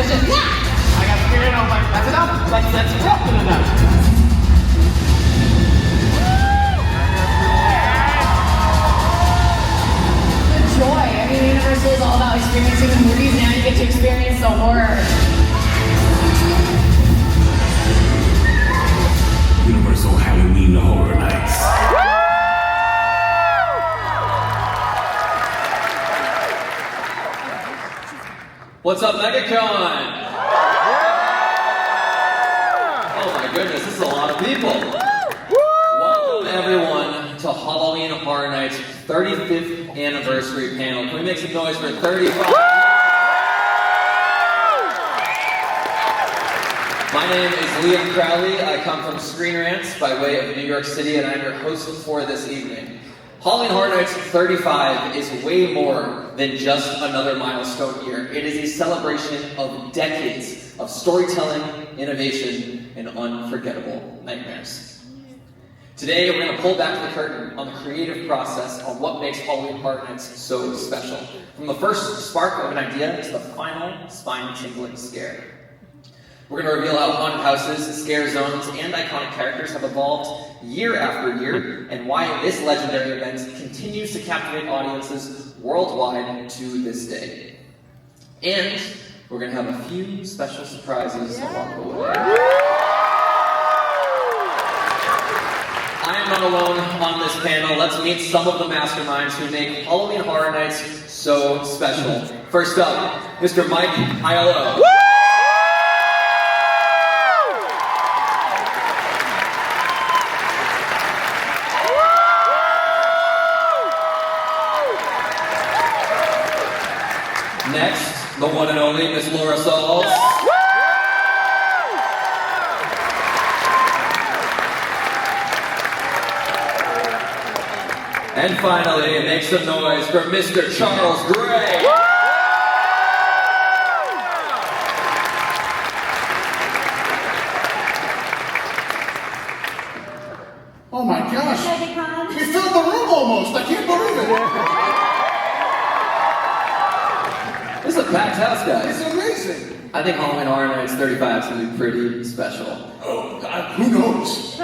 was just, yeah! I got scared and I was like, that's enough. That's enough and enough. The joy. I mean, Universal is all about experiencing the movies. Now you get to experience the horror. Universal Halloween Horror Nights. What's up, Megacon? Oh my goodness, this is a lot of people. Welcome everyone to Halloween Horror Nights 35th anniversary panel. Can we make some noise for 35? My name is Liam Crowley. I come from Screen Rants by way of New York City, and I'm your host for this evening. Halloween Horror Nights 35 is way more than just another milestone year. It is a celebration of decades of storytelling, innovation, and unforgettable nightmares. Today, we're going to pull back the curtain on the creative process on what makes Halloween Horror Nights so special. From the first spark of an idea to the final spine-tingling scare. We're going to reveal how haunted houses, scare zones, and iconic characters have evolved year after year, and why this legendary event continues to captivate audiences worldwide to this day. And we're going to have a few special surprises along the way. I am not alone on this panel. Let's meet some of the masterminds who make Halloween Horror Nights so special. First up, Mr. Mike Oddfellow. Next, the one and only Miss Laura Sauls. And finally, make some noise for Mr. Charles Gray. Oh my gosh! We filled the room almost! I can't believe it! This is a packed house, guys. It's amazing! I think Halloween Horror Nights 35 is going to be pretty special. Oh God, who knows?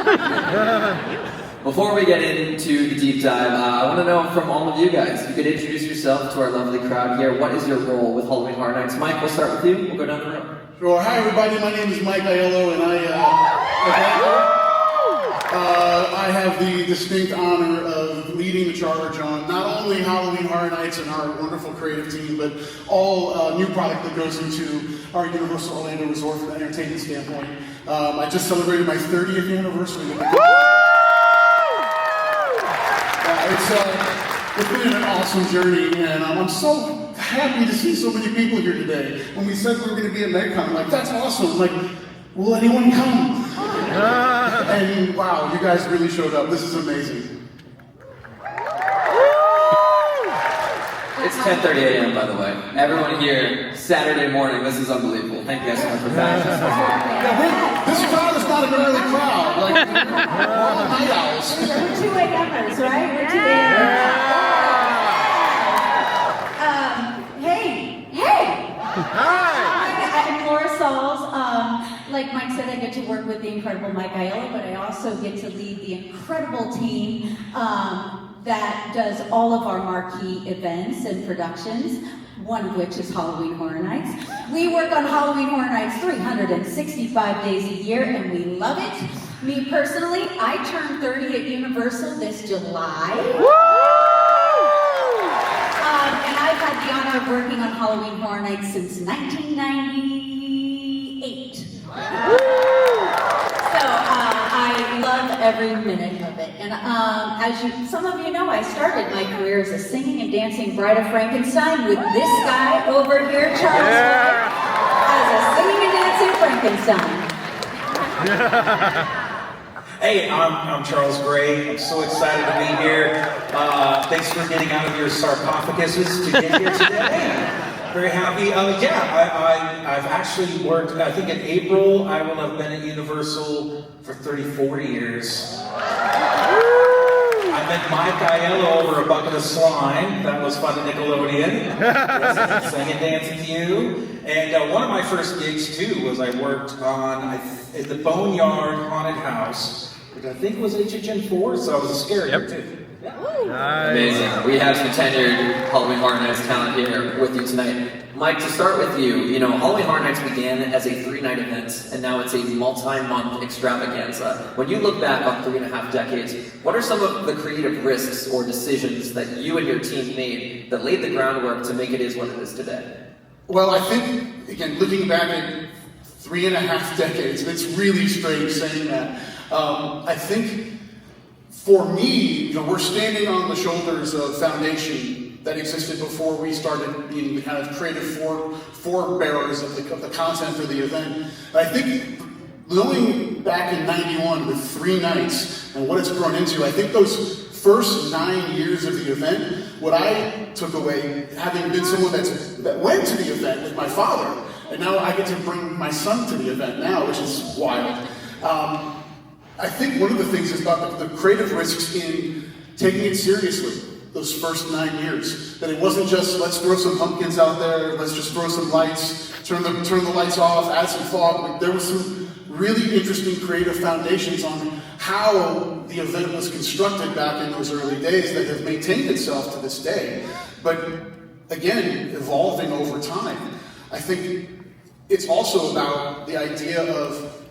Before we get into the deep dive, I want to know from all of you guys, if you could introduce yourself to our lovely crowd here. What is your role with Halloween Horror Nights? Mike, we'll start with you. We'll go down the road. Sure. Hi everybody, my name is Mike Oddfellow, and I have the distinct honor of leading the charge on not only Halloween Horror Nights and our wonderful creative team, but all new product that goes into our Universal Orlando Resort from an entertainment standpoint. I just celebrated my 30th anniversary with the it's been an awesome journey, and I'm so happy to see so many people here today. When we said we were going to be at Megacon, I'm like, that's awesome. I'm like, will anyone come? And wow, you guys really showed up. This is amazing. It's 10:30 a.m. by the way. Everyone here, Saturday morning. This is unbelievable. Thank you guys so much for coming. Yeah, this crowd is not an early crowd. Like, we're all night owls. We're 2 a.m.ers, right? We're 2 a.m.ers. Hey! Hi! I'm Laura Sauls. Like Mike said, I get to work with the incredible Mike Oddfellow, but I also get to lead the incredible team that does all of our marquee events and productions, one of which is Halloween Horror Nights. We work on Halloween Horror Nights 365 days a year, and we love it. Me personally, I turned 30 at Universal this July. And I've had the honor of working on Halloween Horror Nights since 1998. So I love every minute of it. And as some of you know, I started my career as a singing and dancing Bride of Frankenstein with this guy over here, Charles Gray, as a singing and dancing Frankenstein. Hey, I'm Charles Gray. I'm so excited to be here. Thanks for getting out of your sarcophaguses to get here today. Very happy. I've actually worked, I think in April, I will have been at Universal for 34 years. I met Mike Aiello over a bucket of slime. That was fun at Nickelodeon. Sang and danced with you. And one of my first gigs too was I worked on at the Boneyard Haunted House, which I think was HHN4, so I was a scary too. Nice. Amazing. We have some tenured Halloween Horror Nights talent here with you tonight. Mike, to start with you, Halloween Horror Nights began as a 3-night event, and now it's a multi-month extravaganza. When you look back on 3.5 decades, what are some of the creative risks or decisions that you and your team made that laid the groundwork to make it is what it is today? Well, I think, again, looking back at 3.5 decades, it's really strange saying that. I think for me, we're standing on the shoulders of foundation that existed before we started being the kind of creative forebearers of the content for the event. And I think going back in '91 with 3 nights and what it's grown into, I think those first 9 years of the event, what I took away, having been someone that went to the event with my father, and now I get to bring my son to the event now, which is wild. I think one of the things is about the creative risks in taking it seriously those first 9 years. That it wasn't just, let's throw some pumpkins out there, let's just throw some lights, turn the lights off, add some thought. There was some really interesting creative foundations on how the event was constructed back in those early days that have maintained itself to this day. But again, evolving over time. I think it's also about the idea of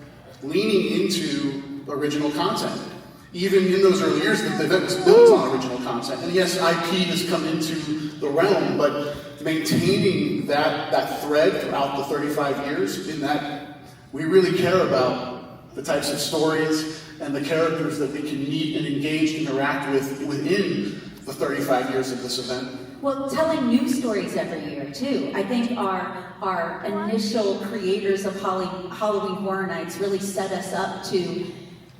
leaning into original content. Even in those early years, the event was built on original content. And yes, IP has come into the realm, but maintaining that thread throughout the 35 years, in that we really care about the types of stories and the characters that we can meet and engage, interact with within the 35 years of this event. Well, telling new stories every year, too. I think our initial creators of Halloween Horror Nights really set us up to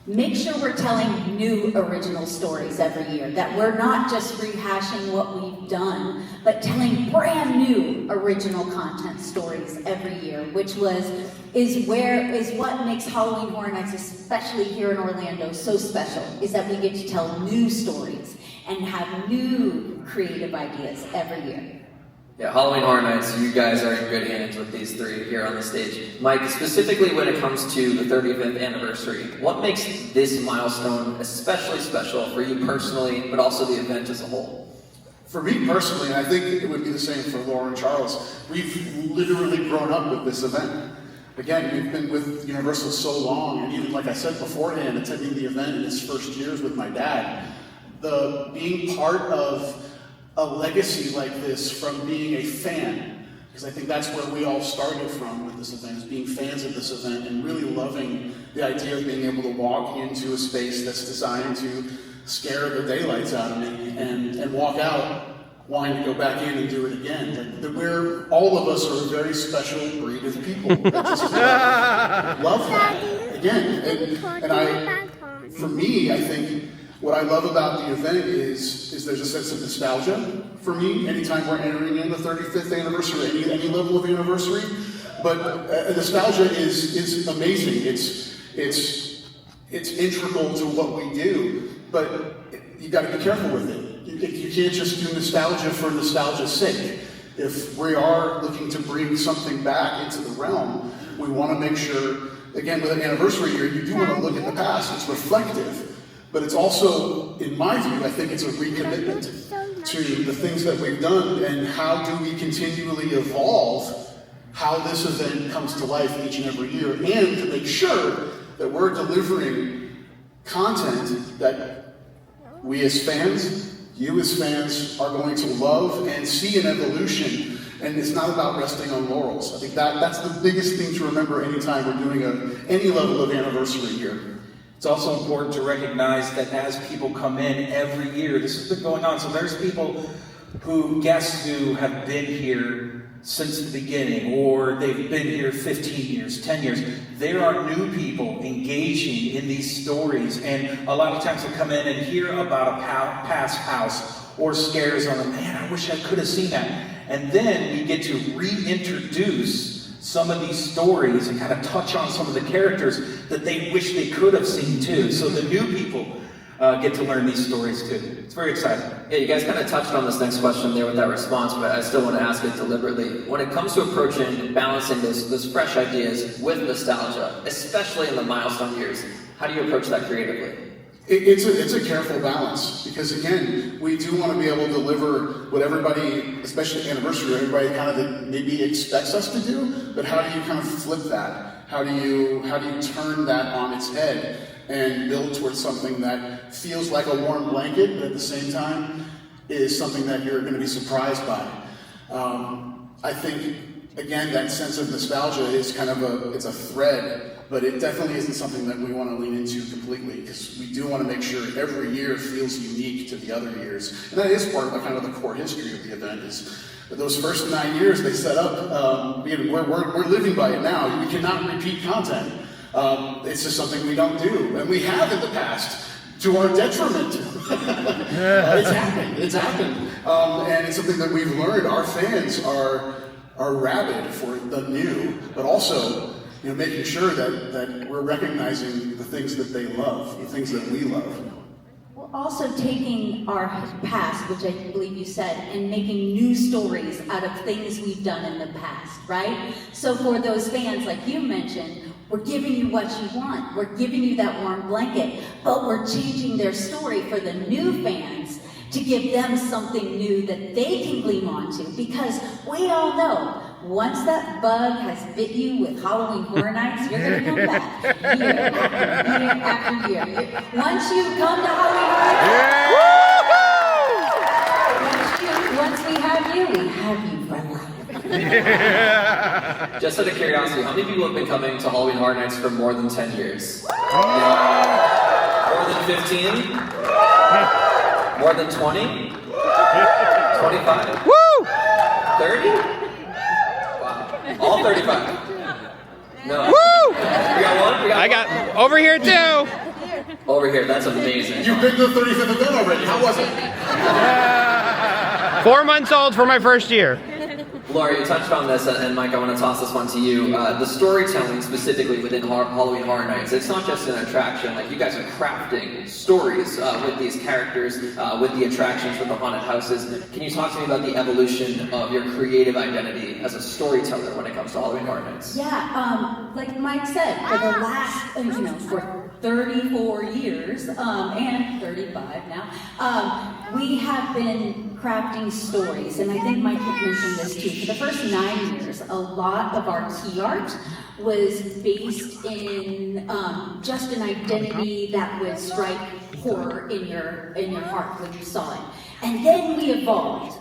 make sure we're telling new original stories every year, that we're not just rehashing what we've done, but telling brand new original content stories every year, which is what makes Halloween Horror Nights, especially here in Orlando, so special, is that we get to tell new stories and have new creative ideas every year. Yeah, Halloween Horror Nights, you guys are in good hands with these 3 here on the stage. Mike, specifically when it comes to the 35th anniversary, what makes this milestone especially special for you personally, but also the event as a whole? For me personally, and I think it would be the same for Laura and Charles, we've literally grown up with this event. Again, we've been with Universal so long, and even like I said beforehand, attending the event in its first years with my dad, being part of a legacy like this from being a fan, because I think that's where we all started from with this event, is being fans of this event and really loving the idea of being able to walk into a space that's designed to scare the daylights out of me and walk out wanting to go back in and do it again. That all of us are a very special breed of people that just love that. Again, for me, I think what I love about the event is there's a sense of nostalgia for me anytime we're entering in the 35th anniversary, any level of anniversary. But nostalgia is amazing. It's integral to what we do, but you got to be careful with it. You can't just do nostalgia for nostalgia's sake. If we are looking to bring something back into the realm, we want to make sure, again, with an anniversary year, you do want to look at the past. It's reflective. But it's also, in my view, I think it's a recommitment to the things that we've done and how do we continually evolve how this event comes to life each and every year, and to make sure that we're delivering content that we as fans, you as fans, are going to love and see an evolution. And it's not about resting on laurels. I think that's the biggest thing to remember anytime we're doing any level of anniversary here. It's also important to recognize that as people come in every year, this has been going on. So there's guests who have been here since the beginning, or they've been here 15 years, 10 years. There are new people engaging in these stories, and a lot of times they come in and hear about a past house or scares on them. Man, I wish I could have seen that. And then we get to reintroduce some of these stories and kind of touch on some of the characters that they wish they could have seen too. So the new people get to learn these stories too. It's very exciting. Yeah, you guys kind of touched on this next question there with that response, but I still want to ask it deliberately. When it comes to approaching, balancing those fresh ideas with nostalgia, especially in the milestone years, how do you approach that creatively? It's a careful balance, because again, we do want to be able to deliver what everybody, especially anniversary, everybody kind of maybe expects us to do, but how do you kind of flip that? How do you turn that on its head and build towards something that feels like a warm blanket, but at the same time is something that you're going to be surprised by? I think, again, that sense of nostalgia is kind of it's a thread, but it definitely isn't something that we want to lean into completely, because we do want to make sure every year feels unique to the other years. And that is part of the core history of the event, is that those first 9 years they set up, we're living by it now. We cannot repeat content. It's just something we don't do, and we have in the past, to our detriment. It's happened. And it's something that we've learned. Our fans are rabid for the new, but also making sure that we're recognizing the things that they love, the things that we love. We're also taking our past, which I believe you said, and making new stories out of things we've done in the past, right? So for those fans, like you mentioned, we're giving you what you want. We're giving you that warm blanket, but we're changing their story for the new fans to give them something new that they can gleam onto, because we all know once that bug has bit you with Halloween Horror Nights, you're going to come back year after year. Once you come to Halloween Horror Nights, once we have you for life. Just out of curiosity, how many people have been coming to Halloween Horror Nights for more than 10 years? More than 15? More than 20? 25? Woo! 30? All 35. No. Woo! We got one? I got over here too. Over here, that's amazing. You've been to the 35th event already. How was it? 4 months old for my first year. Laura, you touched on this, and Mike, I want to toss this one to you. The storytelling specifically within Halloween Horror Nights, it's not just an attraction. Like, you guys are crafting stories with these characters, with the attractions, with the haunted houses. Can you talk to me about the evolution of your creative identity as a storyteller when it comes to Halloween Horror Nights? Yeah, like Mike said, for the last, for 34 years, and 35 now, we have been crafting stories, and I think Mike mentioned this too. For the first 9 years, a lot of our key art was based in just an identity that would strike horror in your heart when you saw it. And then we evolved,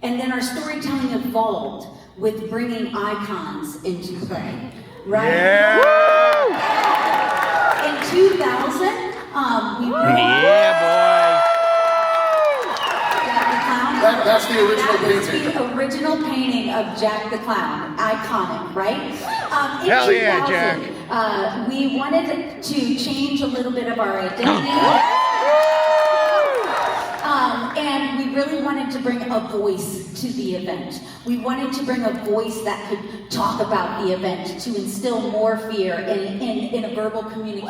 and then our storytelling evolved with bringing icons into play, right? Yeah! In 2000, we brought That's the original painting. The original painting of Jack the Clown, iconic, right? In Hell 2000, yeah, Jack. We wanted to change a little bit of our identity. And we really wanted to bring a voice to the event. We wanted to bring a voice that could talk about the event, to instill more fear in a verbal communication.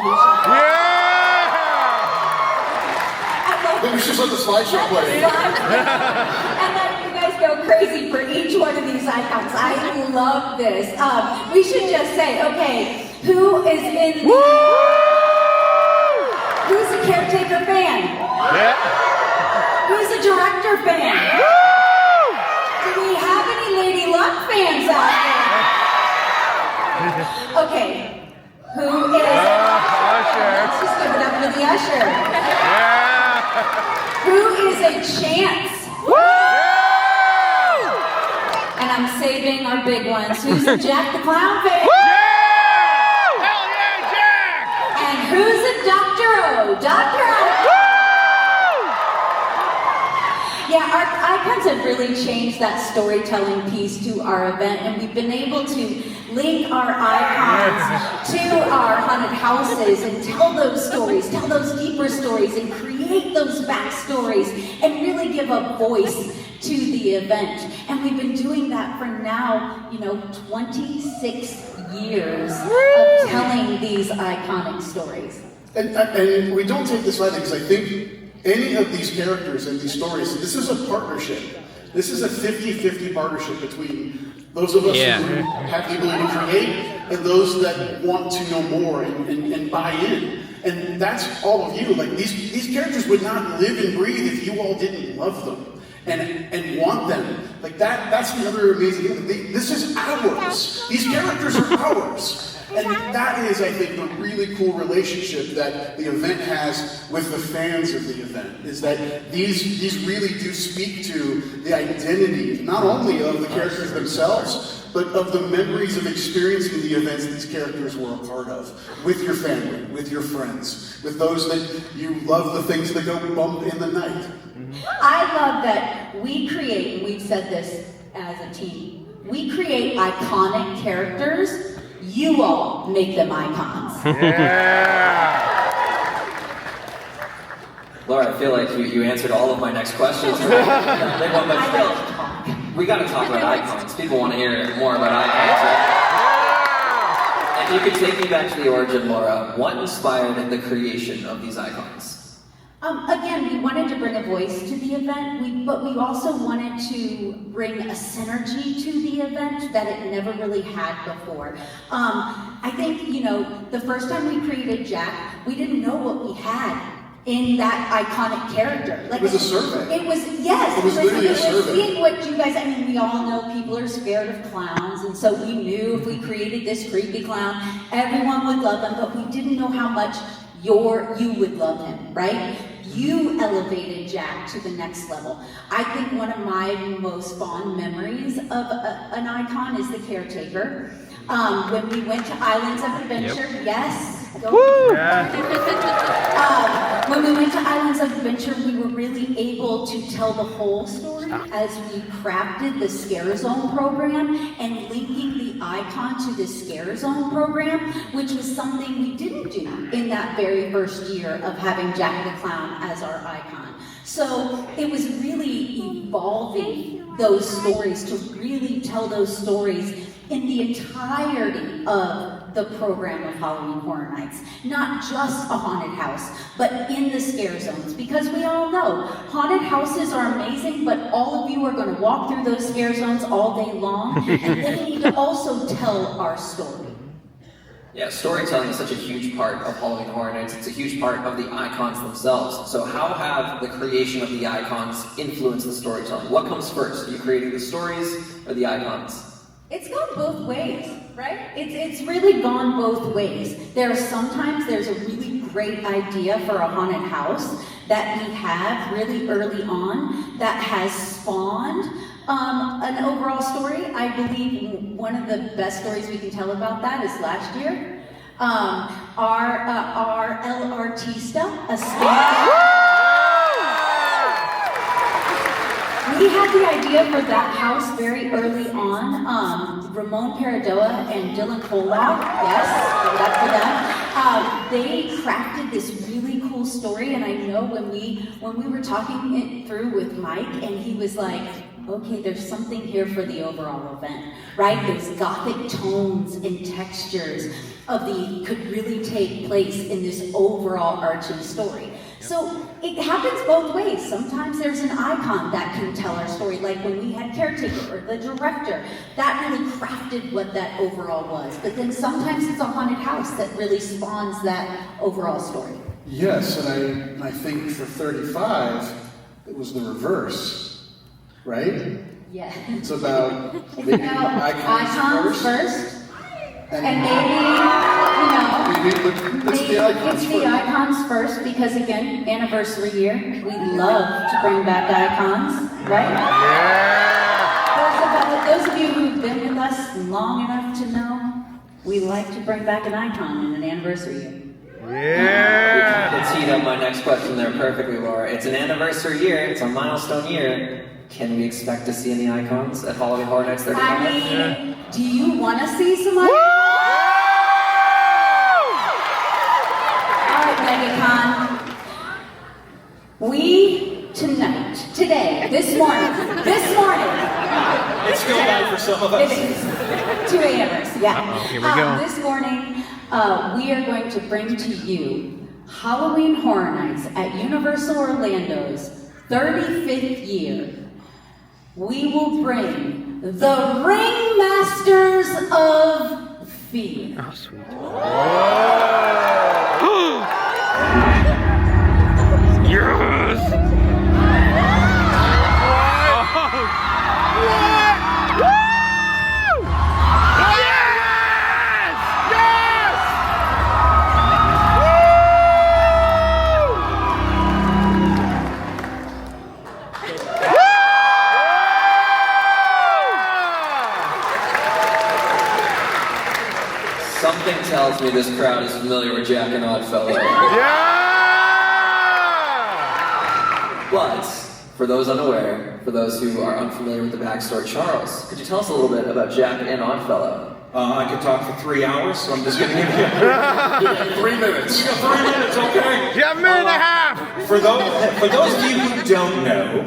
Maybe we should let the slideshow play. And then you guys go crazy for each one of these icons. I love this. We should just say, okay, who is in the... Who's a caretaker fan? Yeah. Who's a director fan? Do we have any Lady Luck fans out there? Okay, who is... Usher. Let's just give it up for the usher. Yeah. Who is a chance? Woo! And I'm saving our big ones. Who's a Jack the Clown fan? Woo! Hell yeah, Jack! And who's a Dr. O? Dr. O! Woo! Yeah, our icons have really changed that storytelling piece to our event, and we've been able to link our icons to our haunted houses and tell those stories, tell those deeper stories, and create those backstories, and really give a voice to the event. And we've been doing that for now, 26 years of telling these iconic stories. And we don't take this lightly because I think any of these characters and these stories, this is a partnership. This is a 50-50 partnership between those of us who have the ability to create and those that want to know more and buy in. And that's all of you. Like these characters would not live and breathe if you all didn't love them and want them. Like that's the other amazing thing. This is ours. These characters are ours. And that is, I think, the really cool relationship that the event has with the fans of the event, is that these really do speak to the identity, not only of the characters themselves, but of the memories of experiencing the events these characters were a part of, with your family, with your friends, with those that you love the things that go bump in the night. I love that we create, and we've said this as a team, we create iconic characters. You all make them icons. Laura, I feel like you answered all of my next questions. Big one, but still, we got to talk about icons. People want to hear more about icons. If you could take me back to the origin, Laura, what inspired the creation of these icons? Again, we wanted to bring a voice to the event, but we also wanted to bring a synergy to the event that it never really had before. I think, the first time we created Jack, we didn't know what we had in that iconic character. Like, it was a survey. It was, yes. It was literally a survey. Seeing what you guys, we all know people are scared of clowns, and so we knew if we created this creepy clown, everyone would love him, but we didn't know how much you would love him, right? You elevated Jack to the next level. I think one of my most fond memories of an icon is the caretaker. When we went to Islands of Adventure, yes. When we went to Islands of Adventure, we were really able to tell the whole story as we crafted the Scare Zone program and linking the icon to the Scare Zone program, which was something we didn't do in that very first year of having Jack the Clown as our icon. So it was really evolving those stories to really tell those stories in the entirety of the program of Halloween Horror Nights. Not just a haunted house, but in the scare zones. Because we all know, haunted houses are amazing, but all of you are going to walk through those scare zones all day long, and they need to also tell our story. Yeah, storytelling is such a huge part of Halloween Horror Nights. It's a huge part of the icons themselves. So how have the creation of the icons influenced the storytelling? What comes first? Are you creating the stories or the icons? It's gone both ways, right? It's really gone both ways. Sometimes there's a really great idea for a haunted house that we have really early on that has spawned an overall story. I believe one of the best stories we can tell about that is last year. Our El Artista, a spin-off. We had the idea for that house very early on. Ramon Paradoa and Dylan Colwell, yes, give it up for them. They crafted this really cool story, and I know when we were talking it through with Mike, and he was like, okay, there's something here for the overall event, right? Those gothic tones and textures could really take place in this overall arching story. So it happens both ways. Sometimes there's an icon that can tell our story, like when we had Caretaker or the director. That really crafted what that overall was. But then sometimes it's a haunted house that really spawns that overall story. Yes, and I think for 35, it was the reverse, right? Yeah. It's about It's maybe about icons first. And maybe, It's the icons it's first. the icons first because, again, anniversary year, we love to bring back icons, right? Yeah. Those of you who've been with us long enough to know, we like to bring back an icon in an anniversary year. Yeah. You teed up my next question there perfectly, Laura. It's an anniversary year, it's a milestone year. Can we expect to see any icons at Halloween Horror Nights 35? I mean, do you want to see some icons? All right, Megacon. We today, this morning. It's still light for some of us. It is. 2 a.m.ers, yeah. Uh-oh, here we go. This morning, we are going to bring to you Halloween Horror Nights at Universal Orlando's 35th year, we will bring the Ringmasters of Fear. Oh, sweet. Yes! Something tells me this crowd is familiar with Jack and Oddfellow. Yeah! But, for those unaware, for those who are unfamiliar with the backstory, Charles, could you tell us a little bit about Jack and Oddfellow? I could talk for 3 hours, so I'm just going to give you 3 minutes. You got 3 minutes, okay? You have a minute and a half! For those of you who don't know,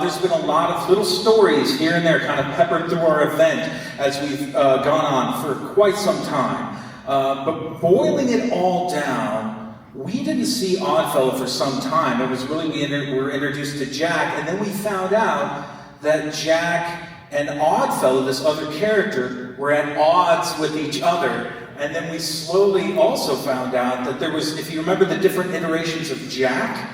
there's been a lot of little stories here and there kind of peppered through our event as we've gone on for quite some time. But boiling it all down, we didn't see Oddfellow for some time. It was really, we were introduced to Jack, and then we found out that Jack and Oddfellow, this other character, were at odds with each other. And then we slowly also found out that there was, if you remember the different iterations of Jack,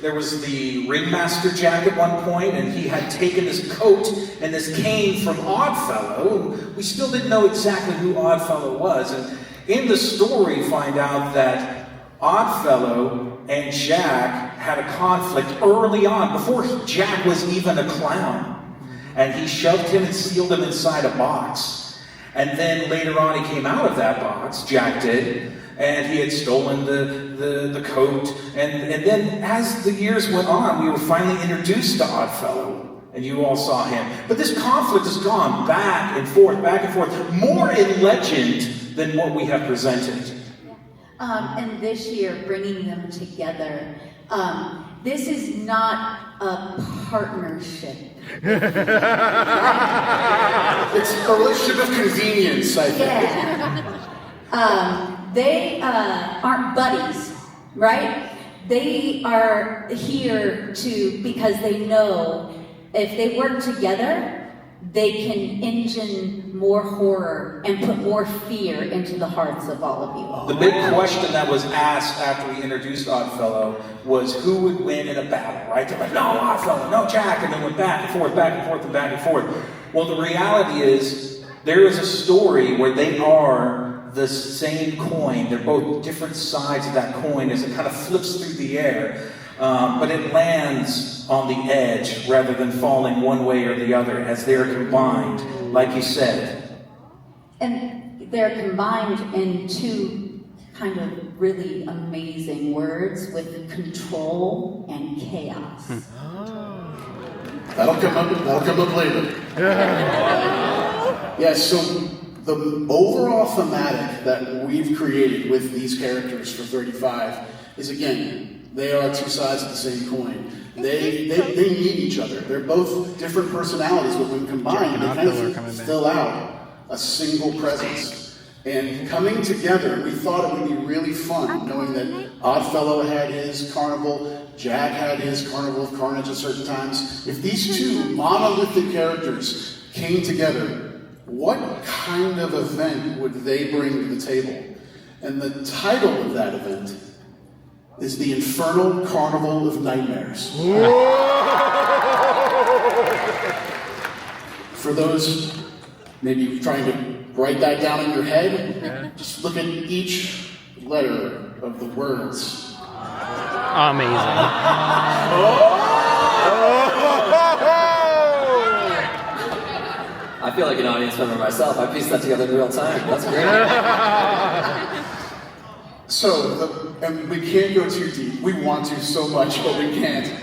there was the Ringmaster Jack at one point, and he had taken this coat and this cane from Oddfellow. We still didn't know exactly who Oddfellow was. And in the story, find out that Oddfellow and Jack had a conflict early on, before Jack was even a clown. And he shoved him and sealed him inside a box. And then later on he came out of that box, Jack did, and he had stolen the coat. And then as the years went on, we were finally introduced to Oddfellow, and you all saw him. But this conflict has gone back and forth, more in legend than what we have presented. And this year, bringing them together, this is not a partnership. It's a relationship of convenience, I think. Yeah. They aren't buddies, right? They are here because they know if they work together, they can engine more horror and put more fear into the hearts of all of you. The big question that was asked after we introduced Oddfellow was who would win in a battle, right? They're like, no, Oddfellow, no, Jack, and then went back and forth, back and forth, and back and forth. Well, the reality is, there is a story where they are the same coin. They're both different sides of that coin as it kind of flips through the air. But it lands on the edge rather than falling one way or the other as they're combined, like you said. And they're combined in two kind of really amazing words with control and chaos. That'll come up later. Yeah, so the overall thematic that we've created with these characters for 35 is, again, they are two sides of the same coin. They need each other. They're both different personalities, but when combined, they kind of fill out a single presence. And coming together, we thought it would be really fun, knowing that Oddfellow had his carnival, Jack had his carnival of carnage at certain times. If these two monolithic characters came together, what kind of event would they bring to the table? And the title of that event is the Infernal Carnival of Nightmares. For those maybe trying to write that down in your head, just look at each letter of the words. Amazing. I feel like an audience member myself. I pieced that together in real time. That's great. So, and we can't go too deep. We want to so much, but we can't.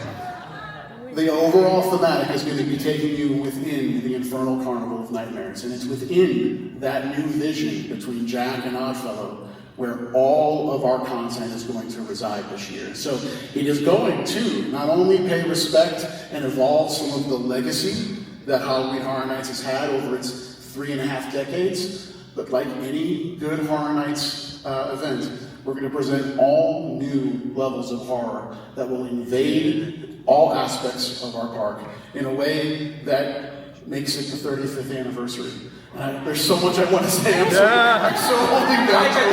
The overall thematic is going to be taking you within the Infernal Carnival of Nightmares, and it's within that new vision between Jack and Oddfellow where all of our content is going to reside this year. So it is going to not only pay respect and evolve some of the legacy that Halloween Horror Nights has had over its 3.5 decades, but like any good Horror Nights event, we're going to present all new levels of horror that will invade all aspects of our park in a way that makes it the 35th anniversary. There's so much I want to say. I'm so holding back. I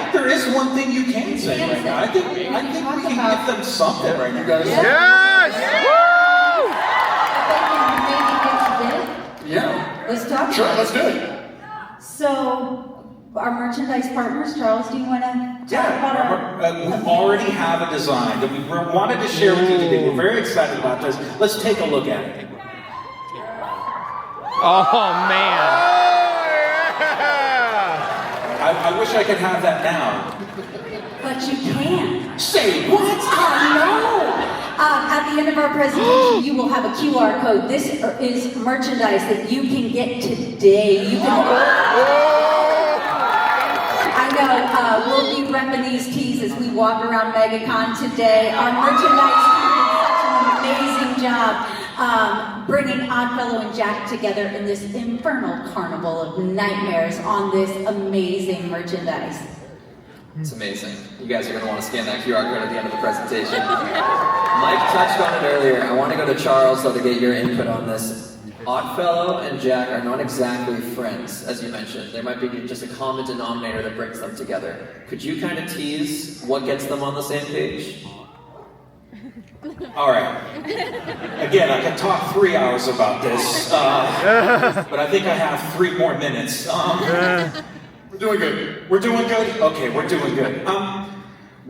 think there is one thing you can say right now. I think we can give them something right now. Guys, Yes! yeah. Let's talk. Sure, let's do it. So, our merchandise partners, Charles, do you want to talk about our... We already have a design that we wanted to share with you today. We're very excited about this. Let's take a look at it. Oh, man. I wish I could have that now. But you can. Say what? I know. At the end of our presentation, you will have a QR code. This is merchandise that you can get today. You can I know, we'll be repping these tees as we walk around Megacon today. Our merchandise team did such an amazing job bringing Oddfellow and Jack together in this infernal carnival of nightmares on this amazing merchandise. It's amazing. You guys are going to want to scan that QR code at the end of the presentation. Mike touched on it earlier. I want to go to Charles, though, to get your input on this. Oddfellow and Jack are not exactly friends, as you mentioned. There might be just a common denominator that brings them together. Could you kind of tease what gets them on the same page? All right. Again, I can talk 3 hours about this, but I think I have 3 more minutes. We're doing good. We're doing good? Okay, we're doing good.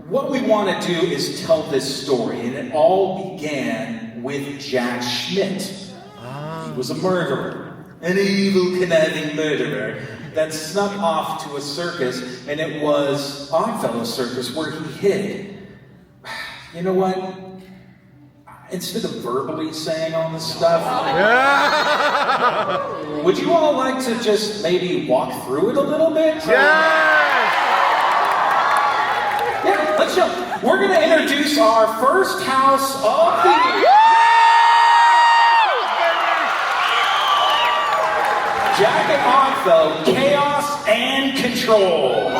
What we want to do is tell this story, and it all began with Jack Schmidt. He was a murderer, an evil, conniving murderer that snuck off to a circus, and it was Oddfellow Circus where he hid. You know what? Instead of verbally saying all this stuff, would you all like to just maybe walk through it a little bit? Yes! Yeah, let's go. We're going to introduce our first house of the year. Jack and Oddfellow, Chaos and Control.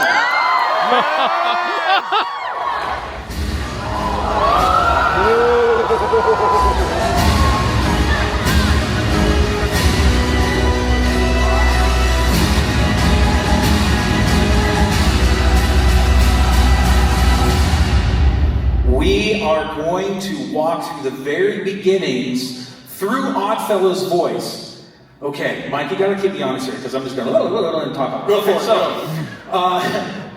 We are going to walk through the very beginnings through Oddfellow's voice. Okay, Mike, you gotta keep me honest here, because I'm just gonna and talk about it. Go for it. So,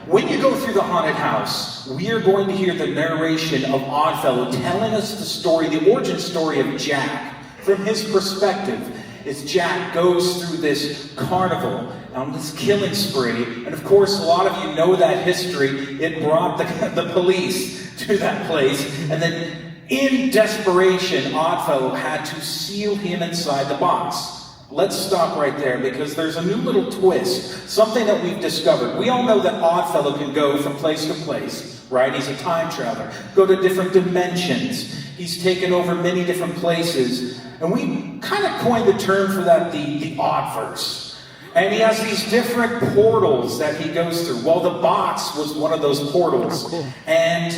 when you go through the haunted house, we are going to hear the narration of Oddfellow telling us the story, the origin story of Jack, from his perspective, as Jack goes through this carnival, on this killing spree. And of course, a lot of you know that history. It brought the police to that place, and then in desperation, Oddfellow had to seal him inside the box. Let's stop right there, because there's a new little twist, something that we've discovered. We all know that Oddfellow can go from place to place, right? He's a time traveler, go to different dimensions. He's taken over many different places, and we kind of coined the term for that, the Oddverse. And he has these different portals that he goes through. Well, the box was one of those portals. Oh, cool. And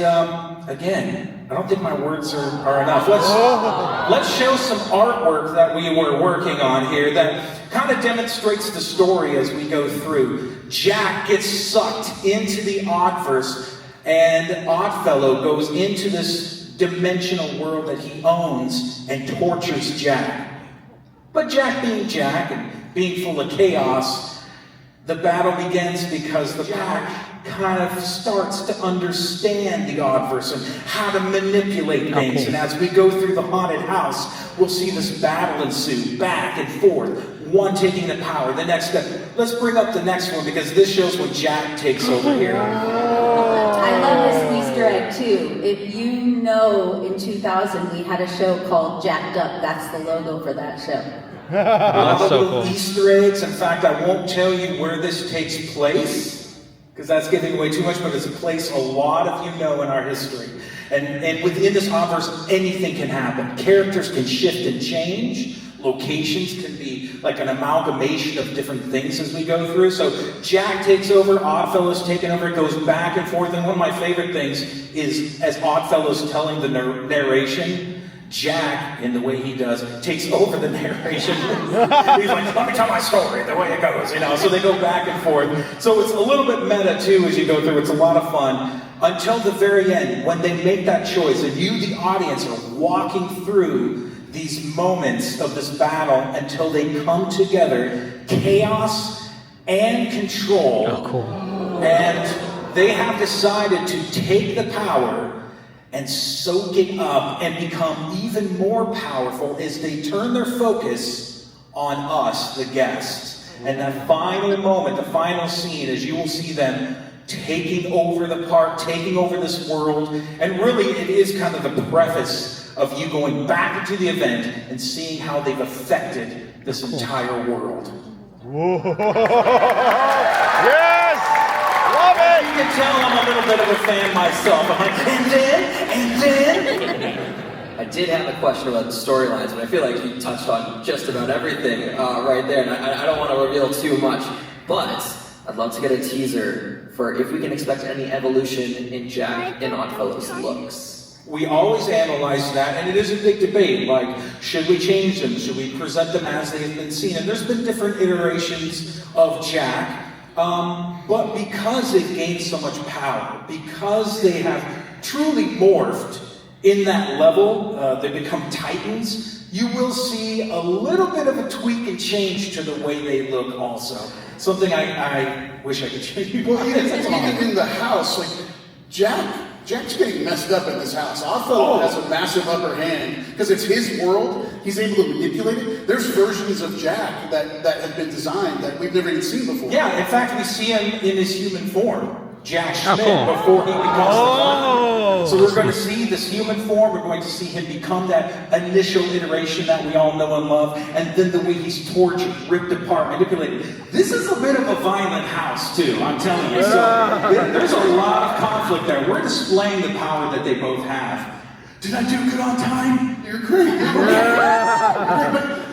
again, I don't think my words are enough. Let's show some artwork that we were working on here that kind of demonstrates the story as we go through. Jack gets sucked into the Oddverse, and Oddfellow goes into this dimensional world that he owns and tortures Jack. But Jack being Jack and being full of chaos, the battle begins because the pack kind of starts to understand the Oddverse and how to manipulate things. Okay. And as we go through the haunted house, we'll see this battle ensue, back and forth, one taking the power, the next step. Let's bring up the next one, because this shows when Jack takes over here. I love this Easter egg too. If you know, in 2000 we had a show called Jacked Up. That's the logo for that show. That's so cool. Easter eggs. In fact, I won't tell you where this takes place, because that's giving away too much, but it's a place a lot of you know in our history. And within this Oddverse, anything can happen. Characters can shift and change. Locations can be like an amalgamation of different things as we go through. So Jack takes over, Oddfellow's taken over, it goes back and forth. And one of my favorite things is as Oddfellow's telling the narration, Jack, in the way he does, takes over the narration. He's like, let me tell my story the way it goes, you know. So they go back and forth. So it's a little bit meta too as you go through. It's a lot of fun until the very end when they make that choice and you, the audience, are walking through these moments of this battle until they come together, chaos and control. Oh, cool. And they have decided to take the power and soak it up and become even more powerful as they turn their focus on us, the guests. And that final moment, the final scene, as you will see them taking over the park, taking over this world. And really, it is kind of the preface of you going back into the event and seeing how they've affected this entire world. Whoa. Yes! Love it! You can tell I'm a little bit of a fan myself. I'm like, and then. I did have a question about the storylines, but I feel like you touched on just about everything right there, and I don't want to reveal too much, but I'd love to get a teaser for if we can expect any evolution in Jack and Oddfellow's looks. We always analyze that, and it is a big debate, like, should we change them? Should we present them as they have been seen? And there's been different iterations of Jack, but because they've gained so much power, because they have truly morphed in that level, they become titans, you will see a little bit of a tweak and change to the way they look also. Something I wish I could change. Well, even in the house, like, Jack's getting messed up in this house. Oddfellow has a massive upper hand because it's his world. He's able to manipulate it. There's versions of Jack that have been designed that we've never even seen before. Yeah, in fact, we see him in his human form. Jack Schmidt, cool. before he becomes the Carnival. So we're going to see this human form, we're going to see him become that initial iteration that we all know and love, and then the way he's tortured, ripped apart, manipulated. This is a bit of a violent house too, I'm telling you. So there's a lot of conflict there. We're displaying the power that they both have. Did I do good on time? You're great.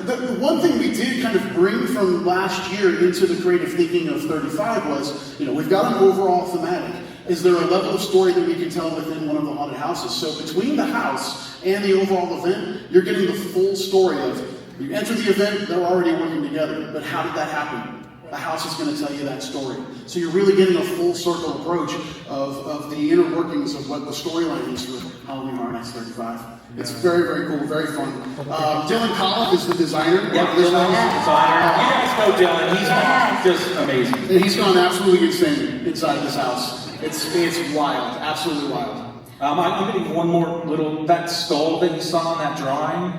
But the one thing we did kind of bring from last year into the creative thinking of 35 was, we've got an overall thematic. Is there a level of story that we can tell within one of the haunted houses? So between the house and the overall event, you're getting the full story of, you enter the event, they're already working together, but how did that happen? The house is going to tell you that story. So you're really getting a full circle approach of the inner workings of what the storyline is for Halloween Horror Nights 35. It's very, very cool, very fun. Dylan Colliff is the designer. Yeah, Dylan's the designer. You guys know Dylan, he's just amazing. And he's gone absolutely insane inside this house. It's wild, absolutely wild. I'm going to give one more little, that skull that you saw in that drawing,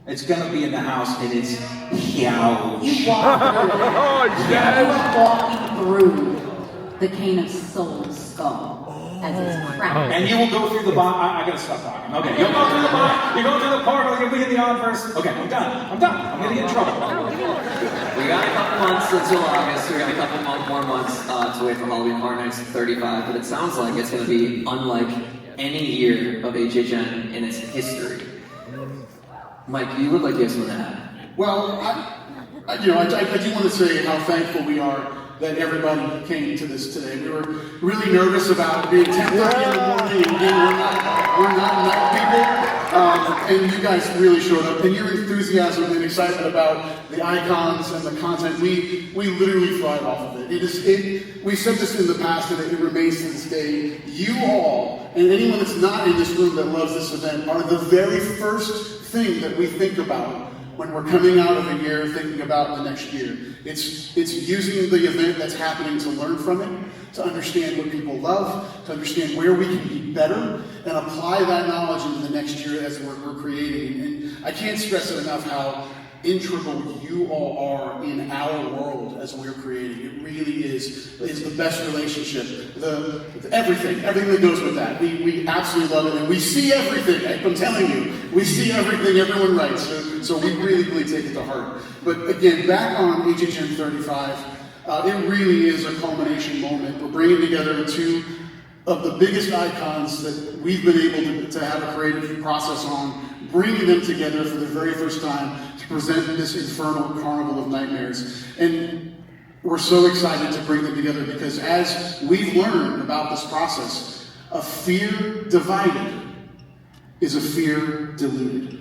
it's going to be in the house, and it's huge. You walk through, you are walking through the Cane of Souls skull as it's cracked. And you will go through the I gotta stop talking. Okay, you'll go through the you're going through the portal, you'll be in the Oddverse. Okay, I'm done. I'm gonna get in trouble. We got a couple months until August. We got a couple more months to wait for Halloween Horror Nights 35, but it sounds like it's going to be unlike any year of HHN in its history. Mike, you look like you have something to add. Well, I do want to say how thankful we are that everybody came to this today. We were really nervous about being 10:30 in the morning and we're not night people. And you guys really showed up. And your enthusiasm and excitement about the icons and the content, we literally thrive off of it. We said this in the past and it remains to this day. You all, and anyone that's not in this room that loves this event, are the very first thing that we think about when we're coming out of a year thinking about the next year. It's using the event that's happening to learn from it, to understand what people love, to understand where we can be better, and apply that knowledge into the next year as we're creating. And I can't stress it enough how integral you all are in our world as we're creating. It really is the best relationship. Everything that goes with that. We absolutely love it, and we see everything. I'm telling you, we see everything everyone writes. So we really take it to heart. But again, back on HHN 35, it really is a culmination moment. We're bringing together two of the biggest icons that we've been able to have a creative process on bringing them together for the very first time to present this Infernal Carnival of Nightmares. And we're so excited to bring them together because as we've learned about this process, a fear divided is a fear deluded.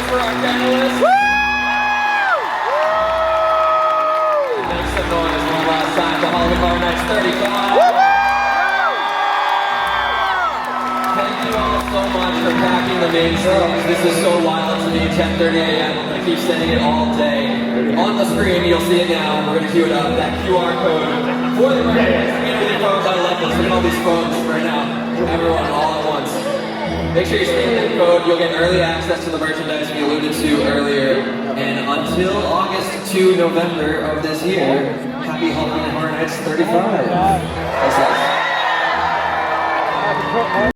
For our panelists. Make some noise one last time for Halloween Horror Nights 35. Thank you all so much for packing the main stage. This is so wild to me, 10:30 a.m. I'm going to keep saying it all day. On the screen, you'll see it now. We're going to cue it up. That QR code for the community phones. I love this. Look at all these phones right now. Everyone all at once. Make sure you scan that code. You'll get early access to the merchandise we alluded to earlier. And until August to November of this year, happy Halloween Horror Nights 35. Thanks, guys.